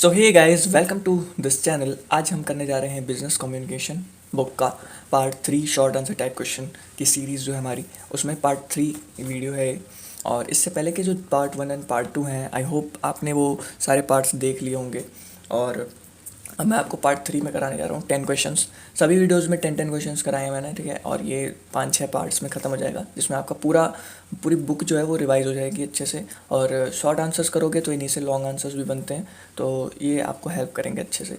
So hey guys, welcome to this channel. आज हम करने जा रहे हैं बिजनेस कम्युनिकेशन बुक का part 3 short answer type question की सीरीज़ जो है हमारी, उसमें पार्ट 3 वीडियो है। और इससे पहले के जो पार्ट 1 एंड पार्ट 2 हैं, आई होप आपने वो सारे पार्ट्स देख लिए होंगे। और अब मैं आपको पार्ट 3 में कराने जा रहा हूँ 10 क्वेश्चंस। सभी वीडियोज़ में 10 क्वेश्चंस कराए हैं मैंने, ठीक है। और ये 5-6 पार्ट्स में ख़त्म हो जाएगा, जिसमें आपका पूरी बुक जो है वो रिवाइज हो जाएगी अच्छे से। और शॉर्ट आंसर्स करोगे तो इन्हीं से लॉन्ग आंसर्स भी बनते हैं, तो ये आपको हेल्प करेंगे अच्छे से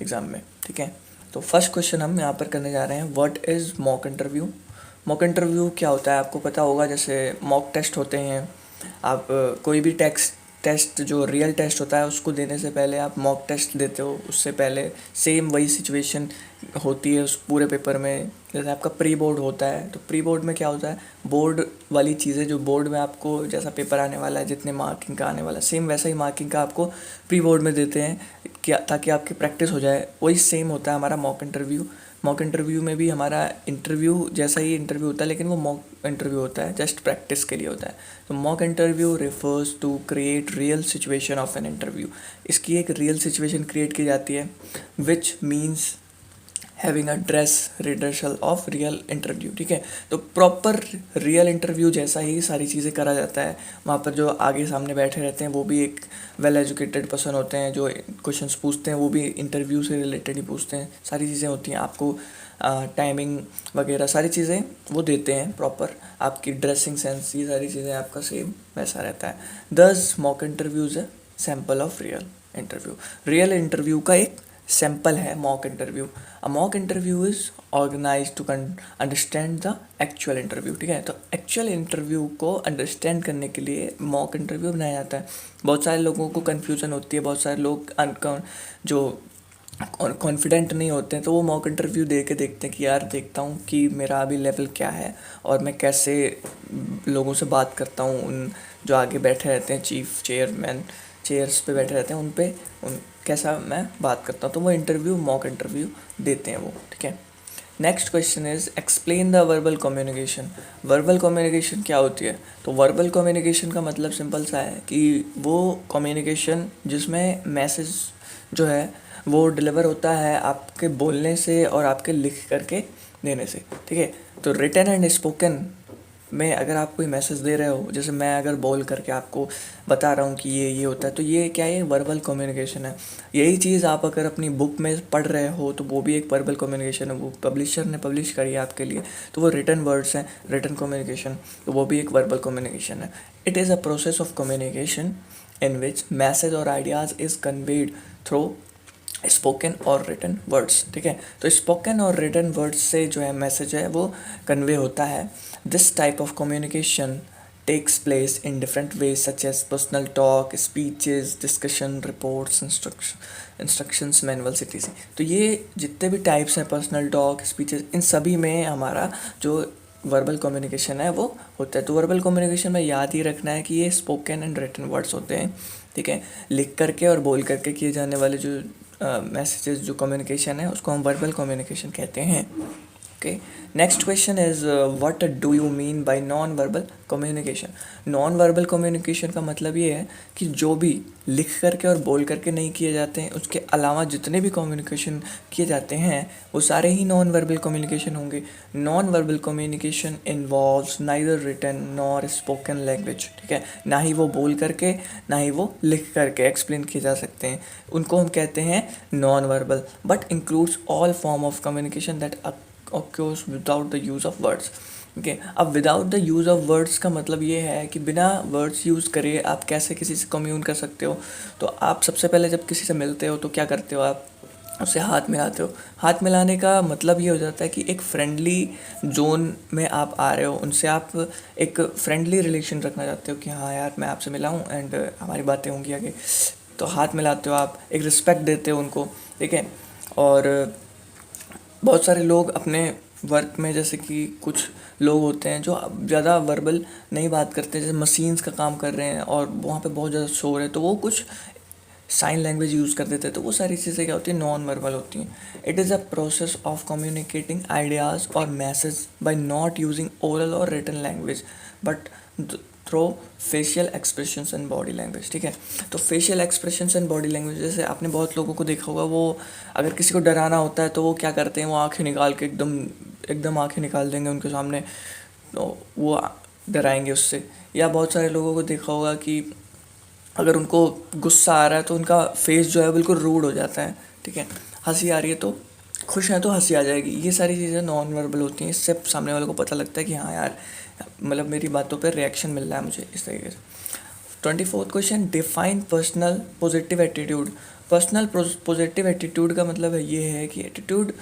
एग्ज़ाम में, ठीक है। तो फर्स्ट क्वेश्चन हम यहाँ पर करने जा रहे हैं, what is mock interview. Mock interview क्या होता है आपको पता होगा। जैसे मॉक टेस्ट होते हैं, आप कोई भी टेस्ट जो रियल टेस्ट होता है उसको देने से पहले आप मॉक टेस्ट देते हो, उससे पहले सेम वही सिचुएशन होती है उस पूरे पेपर में। जैसे आपका प्री बोर्ड होता है, तो प्री बोर्ड में क्या होता है, बोर्ड वाली चीज़ें जो बोर्ड में आपको जैसा पेपर आने वाला है, जितने मार्किंग का आने वाला है, सेम वैसा ही मार्किंग का आपको प्री बोर्ड में देते हैं, क्या ताकि आपकी प्रैक्टिस हो जाए। वही सेम होता है हमारा मॉक इंटरव्यू। मॉक इंटरव्यू में भी हमारा इंटरव्यू जैसा ही इंटरव्यू होता है, लेकिन वो मॉक इंटरव्यू होता है, जस्ट प्रैक्टिस के लिए होता है। तो mock interview refers to create real situation of an interview. इसकी एक रियल सिचुएशन क्रिएट की जाती है, which means having a dress rehearsal of real interview, ठीक है। तो प्रॉपर रियल इंटरव्यू जैसा ही सारी चीज़ें करा जाता है। वहाँ पर जो आगे सामने बैठे रहते हैं वो भी एक वेल एजुकेटेड पर्सन होते हैं, जो क्वेश्चंस पूछते हैं वो भी इंटरव्यू से रिलेटेड ही पूछते हैं। सारी चीज़ें होती हैं, आपको टाइमिंग वगैरह सारी चीज़ें वो देते हैं प्रॉपर। आपकी ड्रेसिंग सेंस, ये सारी चीज़ें आपका सेम वैसा रहता है। दस मॉक इंटरव्यूज़ है sample of real interview. Real interview का एक सैम्पल है mock interview. A mock interview is organise to understand the actual interview, ठीक है। तो एक्चुअल इंटरव्यू को अंडरस्टैंड करने के लिए मॉक इंटरव्यू बनाया जाता है। बहुत सारे लोगों को कन्फ्यूज़न होती है, बहुत सारे लोग जो कॉन्फिडेंट नहीं होते हैं, तो वो मॉक इंटरव्यू दे के देखते हैं कि यार देखता हूँ कि मेरा अभी लेवल क्या है और मैं कैसे लोगों से बात करता हूँ। उन जो आगे बैठे रहते हैं, चीफ चेयरमैन चेयर्स पे बैठे रहते हैं, उन कैसा मैं बात करता हूँ, तो वो इंटरव्यू मॉक इंटरव्यू देते हैं वो, ठीक है। Next question is explain the verbal communication. Verbal communication क्या होती है। तो वर्बल कम्युनिकेशन का मतलब सिंपल सा है कि वो कम्युनिकेशन जिसमें मैसेज जो है वो डिलीवर होता है आपके बोलने से और आपके लिख करके देने से, ठीक है। तो रिटन एंड स्पोकन में अगर आप कोई मैसेज दे रहे हो, जैसे मैं अगर बोल करके आपको बता रहा हूँ कि ये होता है, तो ये क्या है, वर्बल कम्युनिकेशन है। यही चीज़ आप अगर अपनी बुक में पढ़ रहे हो तो वो भी एक वर्बल कम्युनिकेशन है। वो पब्लिशर ने पब्लिश करी है आपके लिए, तो वो रिटन वर्ड्स हैं, रिटन कम्युनिकेशन, तो वो भी एक वर्बल कम्युनिकेशन है। It is a process of communication in which message और ideas is conveyed through spoken और रिटन वर्ड्स, ठीक है। तो स्पोकन और रिटन वर्ड्स से जो है मैसेज है वो कन्वे होता है। This type of communication takes place in different ways such as personal talk, speeches, discussion, reports, instructions, manual, सीटीसी। तो ये जितने भी टाइप्स हैं, पर्सनल टॉक, स्पीचेस, इन सभी में हमारा जो वर्बल कम्युनिकेशन है वो होता है। तो वर्बल कम्युनिकेशन में याद ही रखना है कि ये स्पोकन एंड रिटन वर्ड्स होते हैं, ठीक है। लिख करके और बोल करके किए जाने वाले जो मैसेजेस, जो कम्युनिकेशन है, उसको हम वर्बल कम्युनिकेशन कहते हैं, okay. Next question is what do you mean by non verbal communication. Non verbal communication का मतलब ये है कि जो भी लिख करके और बोल करके नहीं किए जाते हैं, उसके अलावा जितने भी कम्युनिकेशन किए जाते हैं वो सारे ही नॉन वर्बल कम्युनिकेशन होंगे। Non verbal communication involves neither written nor spoken language, ठीक है। ना ही वो बोल करके ना ही वो लिख करके एक्सप्लेन किए जा सकते हैं, उनको हम कहते हैं non verbal, but includes all form of communication that occurs without the use of words, okay. अब without the use of words का मतलब ये है कि बिना वर्ड्स यूज़ करे आप कैसे किसी से कम्यून कर सकते हो। तो आप सबसे पहले जब किसी से मिलते हो तो क्या करते हो, आप उससे हाथ मिलाते हो। हाथ मिलाने का मतलब ये हो जाता है कि एक फ्रेंडली जोन में आप आ रहे हो, उनसे आप एक फ्रेंडली रिलेशन रखना चाहते हो कि हाँ यार मैं आपसे मिला हूँ एंड हमारी बातें होंगी आगे। तो हाथ मिलाते हो, आप एक रिस्पेक्ट देते हो उनको, ठीक है। और बहुत सारे लोग अपने वर्क में, जैसे कि कुछ लोग होते हैं जो ज़्यादा वर्बल नहीं बात करते, जैसे मशीन्स का काम कर रहे हैं और वहाँ पे बहुत ज़्यादा शोर है, तो वो कुछ साइन लैंग्वेज यूज़ कर देते हैं। तो वो सारी चीज़ें क्या होती हैं, नॉन वर्बल होती हैं। It is a process of communicating ideas और message by not using oral और written language, but through facial expressions and body language, ठीक है। तो facial expressions and body language, जैसे आपने बहुत लोगों को देखा होगा, वो अगर किसी को डराना होता है तो वो क्या करते हैं, वो आंखें निकाल के एकदम एकदम आंखें निकाल देंगे उनके सामने, तो वो डराएंगे उससे। या बहुत सारे लोगों को देखा होगा कि अगर उनको गुस्सा आ रहा है तो उनका फेस जो है बिल्कुल रूड हो जाता है, ठीक है। हंसी आ रही है तो खुश हैं तो हंसी आ जाएगी। ये सारी चीज़ें नॉन वर्बल होती हैं, इससे सामने वाले को पता लगता है कि हाँ यार, मतलब मेरी बातों पर रिएक्शन मिल रहा है मुझे, इस तरीके से। 24th question, define personal positive attitude. Personal positive attitude का मतलब है ये है कि एटीट्यूड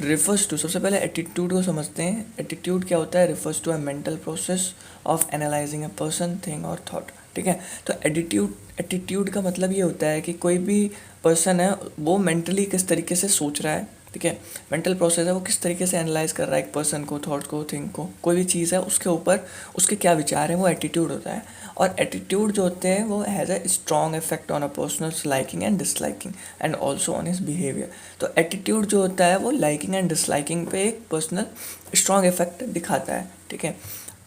रिफर्स टू, सबसे पहले एटीट्यूड को समझते हैं। एटीट्यूड क्या होता है? Refers to a mental process of analysing a person, thing और थॉट, ठीक है। तो एटीट्यूड का मतलब ये होता है कि कोई भी पर्सन है वो मेंटली किस तरीके से सोच रहा है, ठीक है। मेंटल प्रोसेस है, वो किस तरीके से एनालाइज कर रहा है एक पर्सन को, थॉट को, थिंग को, कोई भी चीज़ है उसके ऊपर उसके क्या विचार हैं, वो एटीट्यूड होता है। और एटीट्यूड जो होते हैं वो has a strong effect on a person's liking and disliking and also on his behaviour. तो एटीट्यूड जो होता है वो लाइकिंग एंड डिसलाइकिंग पे एक पर्सनल स्ट्रॉन्ग इफेक्ट दिखाता है, ठीक है।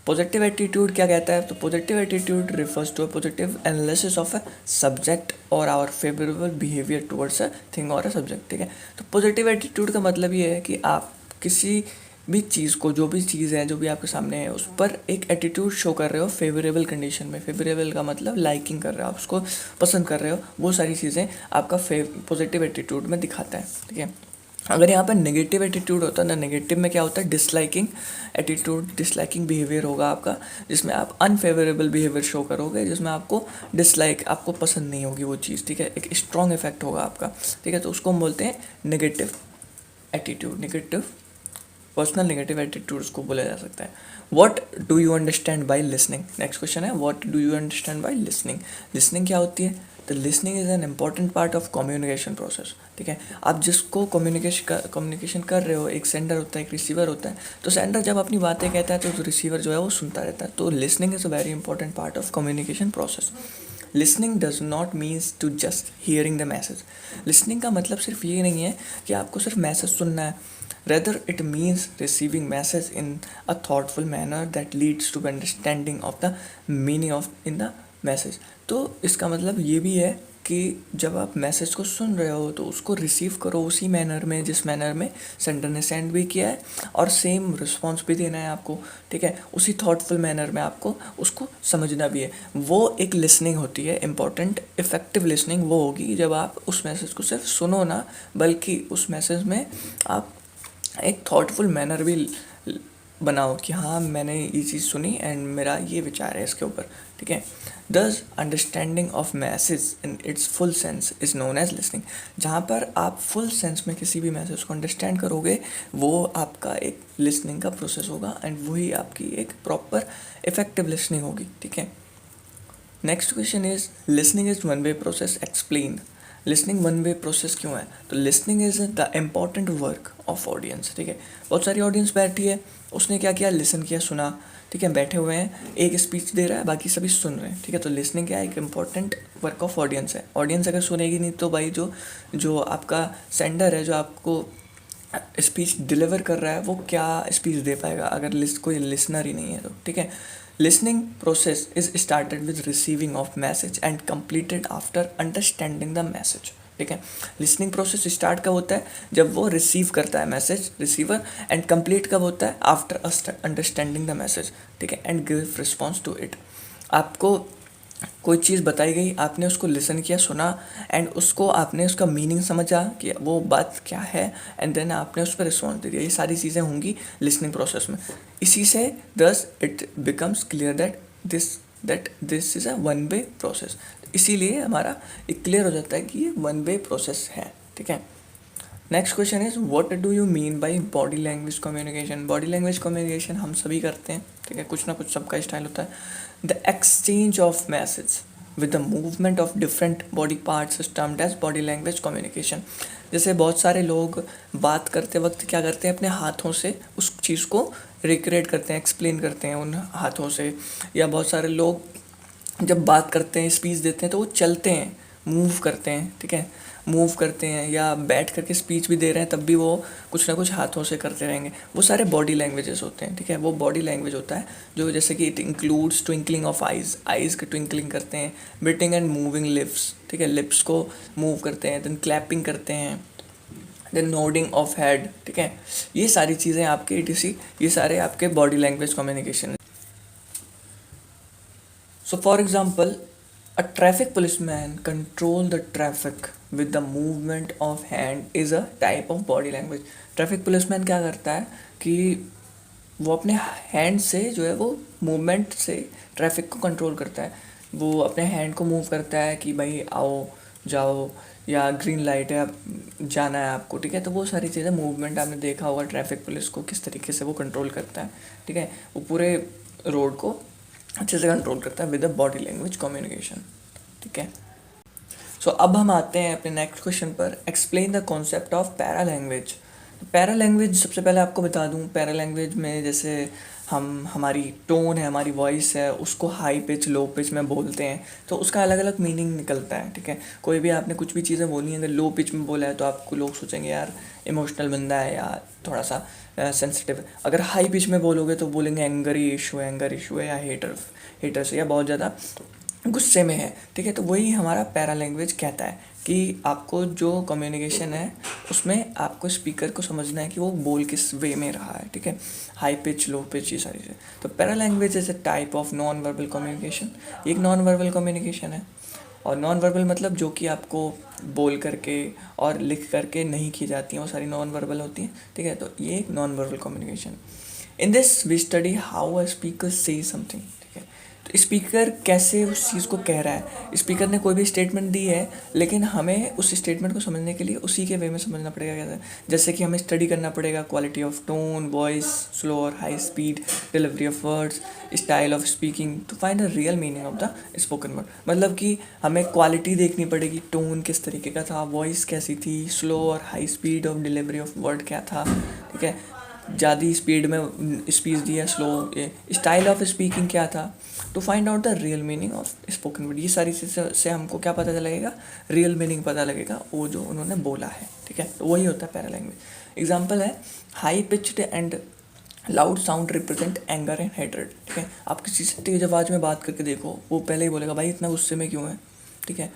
पॉजिटिव एटीट्यूड क्या कहता है? तो positive attitude refers to a positive analysis of a subject और our favourable behaviour towards a thing और अ सब्जेक्ट, ठीक है। तो पॉजिटिव एटीट्यूड का मतलब ये है कि आप किसी भी चीज़ को, जो भी चीज़ है जो भी आपके सामने है, उस पर एक एटीट्यूड शो कर रहे हो फेवरेबल कंडीशन में। फेवरेबल का मतलब लाइकिंग कर रहे हो, आप उसको पसंद कर रहे हो, वो सारी चीज़ें आपका पॉजिटिव एटीट्यूड में दिखाता है, ठीक है। अगर यहाँ पर नेगेटिव एटीट्यूड होता है ना, नेगेटिव में क्या होता है? डिसलाइकिंग एटीट्यूड, डिसलाइकिंग बिहेवियर होगा आपका, जिसमें आप अनफेवरेबल बिहेवियर शो करोगे, जिसमें आपको डिसलाइक, आपको पसंद नहीं होगी वो चीज़, ठीक है। एक स्ट्रॉन्ग इफेक्ट होगा आपका, ठीक है। तो उसको हम बोलते हैं negative attitude, negative personal negative attitude उसको बोला जा सकता है। What do you understand by listening? Next question है, what do you understand by listening? Listening क्या होती है? तो listening is an important part of communication process, ठीक है। आप जिसको कम्युनिकेशन कर रहे हो, एक सेंडर होता है, एक रिसीवर होता है। तो सेंडर जब अपनी बातें कहता है तो रिसीवर जो है वो सुनता रहता है। तो listening is a very important part of communication process. Listening does not means to just hearing the message. Listening का मतलब सिर्फ ये नहीं है कि आपको सिर्फ मैसेज सुनना है, rather it means receiving message in a thoughtful manner that leads to understanding of the meaning of in the message। तो इसका मतलब ये भी है कि जब आप मैसेज को सुन रहे हो तो उसको रिसीव करो उसी मैनर में जिस मैनर में सेंडर ने सेंड भी किया है, और सेम रिस्पॉन्स भी देना है आपको, ठीक है। उसी थॉटफुल मैनर में आपको उसको समझना भी है। वो एक लिसनिंग होती है इम्पॉर्टेंट। इफेक्टिव लिसनिंग वो होगी जब आप उस मैसेज को सिर्फ सुनो ना, बल्कि उस मैसेज में आप एक थॉटफुल मैनर भी बनाओ कि हाँ मैंने ये चीज़ सुनी एंड मेरा ये विचार है इसके ऊपर, ठीक है। Thus understanding of message in its full sense is known as listening. जहाँ पर आप फुल सेंस में किसी भी मैसेज को अंडरस्टैंड करोगे, वो आपका एक लिसनिंग का प्रोसेस होगा एंड वही आपकी एक प्रॉपर इफेक्टिव लिसनिंग होगी, ठीक है। Next question is, listening is one way process, explain. Listening one way process क्यों है? तो listening is the important work of audience, ठीक है। बहुत सारी ऑडियंस बैठी है, उसने क्या किया? लिसन किया, सुना, ठीक है। बैठे हुए हैं, एक स्पीच दे रहा है, बाकी सभी सुन रहे हैं, ठीक है। तो लिसनिंग क्या है? एक इम्पॉर्टेंट वर्क ऑफ ऑडियंस है। ऑडियंस अगर सुनेगी नहीं तो भाई जो आपका सेंडर है, जो आपको स्पीच डिलीवर कर रहा है, वो क्या स्पीच दे पाएगा अगर कोई लिसनर ही नहीं है तो, ठीक है। Listening process is started with receiving of message and completed after understanding the message, ठीक है। लिसनिंग प्रोसेस स्टार्ट कब होता है? जब वो रिसीव करता है मैसेज, रिसीवर, एंड कंप्लीट कब होता है? आफ्टर अंडरस्टैंडिंग द मैसेज, ठीक है, and give response to it. आपको कोई चीज़ बताई गई, आपने उसको लिसन किया, सुना, एंड उसको आपने उसका मीनिंग समझा कि वो बात क्या है, एंड देन आपने उस पर रिस्पॉन्स दे दिया। ये सारी चीज़ें होंगी लिसनिंग प्रोसेस में। इसी से thus it becomes clear that this is a one way process. इसीलिए हमारा एक क्लियर हो जाता है कि ये वन वे प्रोसेस है, ठीक है। Next question is, what do you mean by body language communication? Body language communication हम सभी करते हैं, ठीक है, कुछ ना कुछ सबका स्टाइल होता है। The exchange of message with the movement of different body parts is termed as body language communication. जैसे बहुत सारे लोग बात करते वक्त क्या करते हैं? अपने हाथों से उस चीज़ को रिक्रिएट करते हैं, एक्सप्लेन करते हैं उन हाथों से। या बहुत सारे लोग जब बात करते हैं, स्पीच देते हैं, तो वो चलते हैं, मूव करते हैं, ठीक है, मूव करते हैं या बैठ करके स्पीच भी दे रहे हैं तब भी वो कुछ ना कुछ हाथों से करते रहेंगे, वो सारे बॉडी लैंग्वेजेस होते हैं, ठीक है। वो बॉडी लैंग्वेज होता है जो जैसे कि it includes twinkling of eyes, eyes की ट्विंकलिंग करते हैं, बिटिंग एंड मूविंग लिप्स, ठीक है, लिप्स को मूव करते हैं, देन क्लैपिंग करते हैं, देन नोडिंग ऑफ हेड, ठीक है। ये सारी चीज़ें आपके ETC, ये सारे आपके body language communication. So for example, a traffic policeman control the traffic with the movement of hand is a type of body language. Traffic policeman क्या करता है कि वो अपने हैंड से जो है वो मूवमेंट से ट्रैफिक को कंट्रोल करता है, वो अपने हैंड को मूव करता है कि भाई आओ जाओ या ग्रीन लाइट है, अब जाना है आपको, ठीक है। तो वो सारी चीज़ें मूवमेंट आपने देखा होगा ट्रैफिक पुलिस को किस तरीके से वो कंट्रोल करता है, ठीक है। वो पूरे रोड को अच्छे से कंट्रोल करता है with a body language communication, ठीक है। सो अब हम आते हैं अपने नेक्स्ट क्वेश्चन पर, explain the concept of para language. Para language सबसे पहले आपको बता दूं, पैरा लैंग्वेज में जैसे हम हमारी टोन है, हमारी वॉइस है, उसको हाई पिच लो पिच में बोलते हैं तो उसका अलग अलग मीनिंग निकलता है, ठीक है। कोई भी आपने कुछ भी चीज़ें बोली हैं, अगर लो पिच में बोला है तो आपको लोग सोचेंगे यार इमोशनल बंदा है या थोड़ा सा सेंसिटिव है। अगर हाई पिच में बोलोगे तो बोलेंगे एंगर इशू है या हेटर्स या बहुत ज़्यादा गुस्से में है, ठीक है। तो वही हमारा पैरा लैंग्वेज कहता है कि आपको जो कम्युनिकेशन है उसमें आपको स्पीकर को समझना है कि वो बोल किस वे में रहा है, ठीक है, हाई पिच लो पिच ये सारी चीज़ें। तो para language is a type of non verbal communication, एक नॉन वर्बल कम्युनिकेशन है। और नॉन वर्बल मतलब जो कि आपको बोल करके और लिख करके नहीं की जाती हैं, वो सारी नॉन वर्बल होती हैं, ठीक है। तो ये एक non verbal communication. In this we study how a speaker say something, ठीक है। तो स्पीकर कैसे उस चीज़ को कह रहा है, स्पीकर ने कोई भी स्टेटमेंट दी है लेकिन हमें उस स्टेटमेंट को समझने के लिए उसी के वे में समझना पड़ेगा कैसे, जैसे कि हमें स्टडी करना पड़ेगा quality of tone, voice, slow और high speed, delivery of words, style of speaking to find the real meaning of the spoken word. मतलब कि हमें क्वालिटी देखनी पड़ेगी, टोन किस तरीके का था, वॉइस कैसी थी, स्लो और high speed of delivery of word क्या था, ठीक है, ज़्यादा स्पीड में स्पीच दिया, स्लो, स्टाइल ऑफ स्पीकिंग क्या था, to find out the real meaning of spoken word. ये सारी चीज़ें से हमको क्या पता लगेगा, रियल मीनिंग पता लगेगा वो जो उन्होंने बोला है, ठीक है। तो वही होता है पैरा लैंग्वेज। एग्जाम्पल है high pitched and loud sound represent anger and hatred, ठीक है। आप किसी से तेज आवाज़ में बात करके देखो, वो पहले ही बोलेगा भाई इतना गुस्से में क्यों है, ठीक है,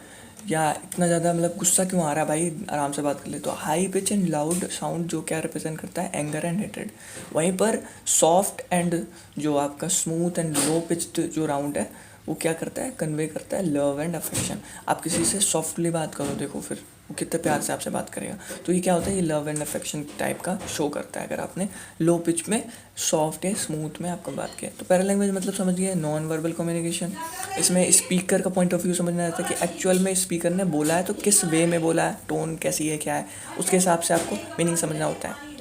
या इतना ज़्यादा मतलब गुस्सा क्यों आ रहा है भाई, आराम से बात कर ले। तो high pitch and loud sound जो क्या रिप्रेजेंट करता है, एंगर एंड हेट्रेड। वहीं पर सॉफ्ट एंड जो आपका स्मूथ एंड लो पिच्ड जो राउंड है वो क्या करता है, कन्वे करता है लव एंड अफेक्शन। आप किसी से सॉफ्टली बात करो, देखो फिर वो कितने प्यार से आपसे बात करेगा, तो ये क्या होता है, ये लव एंड अफेक्शन टाइप का शो करता है अगर आपने लो पिच में सॉफ्ट या स्मूथ में आपको बात किया। तो पैरा लैंग्वेज मतलब समझिए नॉन वर्बल कम्युनिकेशन। इसमें स्पीकर का पॉइंट ऑफ व्यू समझना रहता है कि एक्चुअल में स्पीकर ने बोला है तो किस वे में बोला है, टोन कैसी है, क्या है, उसके हिसाब से आपको मीनिंग समझना होता है।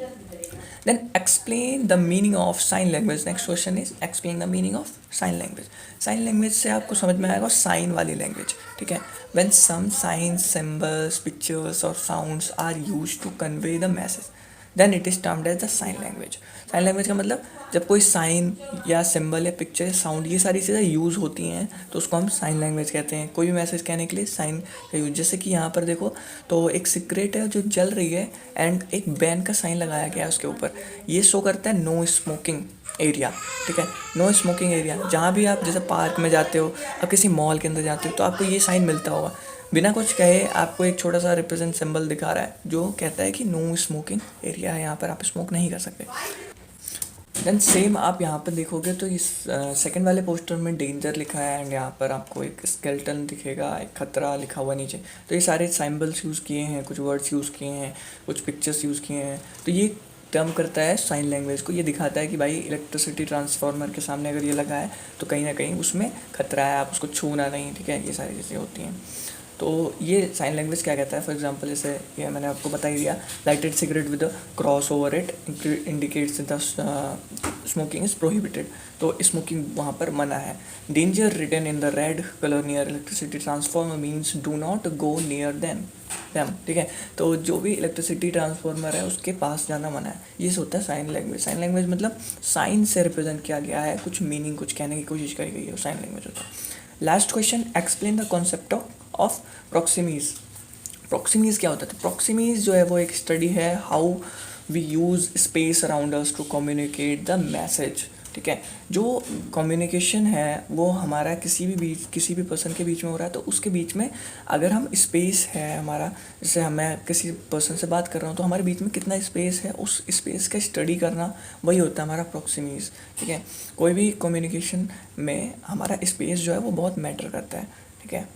Then explain the meaning of sign language. Next question is explain the meaning of sign language. Sign language से आपको समझ में आएगा साइन वाली लैंग्वेज, ठीक है। When some signs, symbols, pictures or sounds are used to convey the message, then it is termed as the sign language. Sign language का मतलब जब कोई साइन या सिंबल या पिक्चर या साउंड ये सारी चीज़ें यूज़ होती हैं तो उसको हम साइन लैंग्वेज कहते हैं। कोई भी मैसेज कहने के लिए साइन का यूज, जैसे कि यहाँ पर देखो तो एक सिगरेट है जो जल रही है एंड एक बैन का साइन लगाया गया है उसके ऊपर, ये शो करता है नो स्मोकिंग एरिया, ठीक है, नो स्मोकिंग एरिया। जहाँ भी आप जैसे पार्क में जाते हो, आप किसी मॉल के अंदर जाते हो तो आपको ये साइन मिलता होगा, बिना कुछ कहे आपको एक छोटा सा रिप्रेजेंट सिंबल दिखा रहा है जो कहता है कि नो स्मोकिंग एरिया है, यहाँ पर आप स्मोक नहीं कर सकते। देन सेम आप यहाँ पर देखोगे तो इस सेकंड वाले पोस्टर में डेंजर लिखा है एंड यहाँ पर आपको एक स्केल्टन दिखेगा, एक खतरा लिखा हुआ नीचे। तो ये सारे सिंबल्स यूज़ किए हैं, कुछ वर्ड्स यूज़ किए हैं, कुछ पिक्चर्स यूज़ किए हैं। तो ये टर्म करता है साइन लैंग्वेज को, ये दिखाता है कि भाई इलेक्ट्रिसिटी ट्रांसफार्मर के सामने अगर ये लगा है तो कहीं ना कहीं उसमें खतरा है, आप उसको छूना नहीं, ठीक है, ये सारी चीज़ें होती हैं। तो ये साइन लैंग्वेज क्या कहता है, फॉर एग्जांपल जैसे ये मैंने आपको बता ही दिया, lighted cigarette with cross over it indicates the smoking is prohibited, तो स्मोकिंग वहाँ पर मना है। Danger written in the red colour near electricity transformer means do not go near them, ठीक है। तो जो भी इलेक्ट्रिसिटी ट्रांसफार्मर है उसके पास जाना मना है। ये होता है साइन लैंग्वेज। साइन लैंग्वेज मतलब साइन से रिप्रेजेंट किया गया है, कुछ मीनिंग कुछ कहने की कोशिश करी गई है, साइन लैंग्वेज होता है। Last question, explain the concept of of proxemics. Proxemics क्या होता है? तो प्रॉक्सिमीज़ जो है वो एक स्टडी है how we use space around us to communicate the message. ठीक है, जो कम्युनिकेशन है वो हमारा किसी भी पर्सन के बीच में हो रहा है, तो उसके बीच में अगर हम स्पेस है हमारा, जैसे मैं किसी पर्सन से बात कर रहा हूँ तो हमारे बीच में कितना स्पेस है, उस स्पेस का स्टडी करना, वही होता है हमारा प्रॉक्सिमीज़। ठीक है, कोई भी कम्युनिकेशन में हमारा स्पेस जो है वो बहुत मैटर करता है। ठीक है,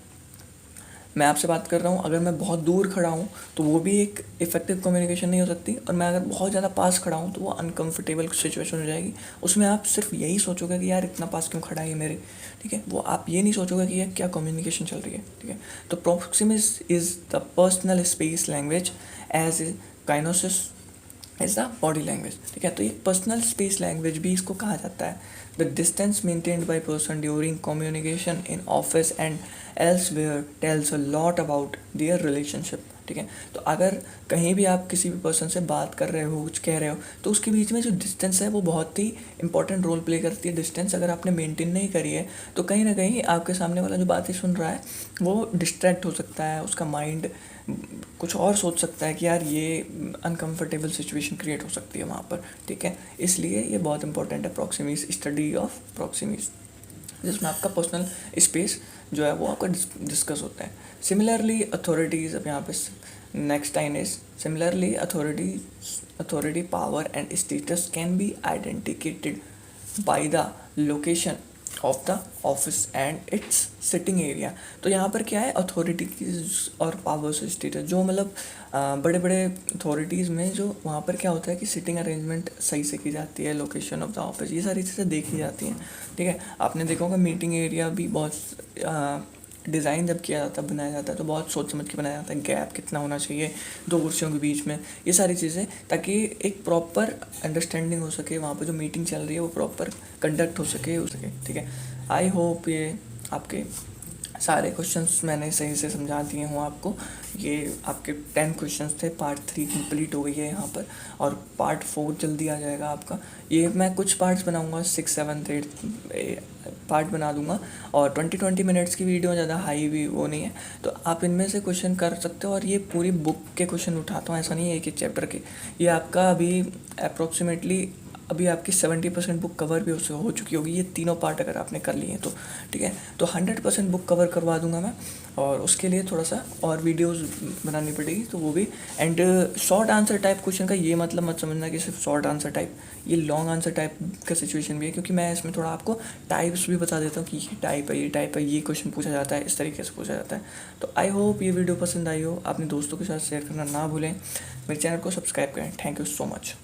मैं आपसे बात कर रहा हूँ, अगर मैं बहुत दूर खड़ा हूँ तो वो भी एक इफ़ेक्टिव कम्युनिकेशन नहीं हो सकती, और मैं अगर बहुत ज़्यादा पास खड़ा हूँ तो वो अनकंफर्टेबल सिचुएशन हो जाएगी। उसमें आप सिर्फ यही सोचोगे कि यार इतना पास क्यों खड़ा है ये मेरे। ठीक है, वो आप ये नहीं सोचोगे कि यार क्या कम्युनिकेशन चल रही है। ठीक है, तो proxemics is the personal space language as a kinesics is the body language. ठीक है, तो ये पर्सनल स्पेस लैंग्वेज भी इसको कहा जाता है। The distance maintained by person during communication in office and elsewhere tales a lot about their relationship. ठीक है, तो अगर कहीं भी आप किसी भी पर्सन से बात कर रहे हो, कुछ कह रहे हो, तो उसके बीच में जो डिस्टेंस है वो बहुत ही इंपॉर्टेंट रोल प्ले करती है। डिस्टेंस अगर आपने मेंटेन नहीं करी है तो कहीं ना कहीं आपके सामने वाला जो बातें सुन रहा है वो डिस्ट्रैक्ट हो सकता है, उसका माइंड कुछ और सोच सकता है कि यार ये अनकंफर्टेबल सिचुएशन क्रिएट हो सकती है वहाँ पर। ठीक है, इसलिए ये बहुत इंपॉर्टेंट है प्रॉक्सिमीज, स्टडी ऑफ प्रॉक्सिमीज, जिसमें आपका पर्सनल स्पेस जो है वो आपका डिस्कस होता है। सिमिलरली अथॉरिटीज़, अब यहाँ पे next line is similarly authority power and status can be indicated by the location of the office and its sitting area. तो यहाँ पर क्या है, अथॉरिटीज़ और पावर्स स्टेटस, जो मतलब बड़े बड़े अथॉरिटीज़ में जो वहाँ पर क्या होता है कि सिटिंग अरेंजमेंट सही से की जाती है, लोकेशन ऑफ द ऑफिस, ये सारी चीज़ें देखी जाती हैं। ठीक है, आपने देखा होगा मीटिंग एरिया भी बहुत डिज़ाइन जब किया जाता है, बनाया जाता है, तो बहुत सोच समझ के बनाया जाता है, गैप कितना होना चाहिए दो कुर्सियों के बीच में, ये सारी चीज़ें, ताकि एक प्रॉपर अंडरस्टैंडिंग हो सके, वहाँ पर जो मीटिंग चल रही है वो प्रॉपर कंडक्ट हो सके। ठीक है, आई होप ये आपके सारे क्वेश्चंस मैंने सही से समझा दिए हूँ आपको। ये आपके 10 क्वेश्चंस थे, पार्ट 3 कंप्लीट हो गई है यहाँ पर, और पार्ट 4 जल्दी आ जाएगा आपका। ये मैं कुछ पार्ट्स बनाऊँगा, 6, 7, 8 पार्ट बना दूंगा, और 20 मिनट्स की वीडियो, ज़्यादा हाई भी वो नहीं है, तो आप इनमें से क्वेश्चन कर सकते हो। और ये पूरी बुक के क्वेश्चन उठाता हूँ, ऐसा नहीं है एक एक चैप्टर के। ये आपका अभी अप्रोक्सीमेटली अभी आपकी 70% बुक कवर भी हो चुकी होगी, ये तीनों पार्ट अगर आपने कर लिए हैं तो। ठीक है, तो 100% बुक कवर करवा दूंगा मैं, और उसके लिए थोड़ा सा और वीडियोस बनानी पड़ेगी, तो वो भी। And short answer type question का ये मतलब मत समझना कि सिर्फ शॉर्ट आंसर टाइप, ये लॉन्ग आंसर टाइप का सिचुएशन भी है, क्योंकि मैं इसमें थोड़ा आपको टाइप्स भी बता देता हूँ कि ये टाइप है, ये टाइप है, ये क्वेश्चन पूछा जाता है, इस तरीके से पूछा जाता है। तो आई होप ये वीडियो पसंद आई हो, अपने दोस्तों के साथ शेयर करना ना भूलें, मेरे चैनल को सब्सक्राइब करें। Thank you so much.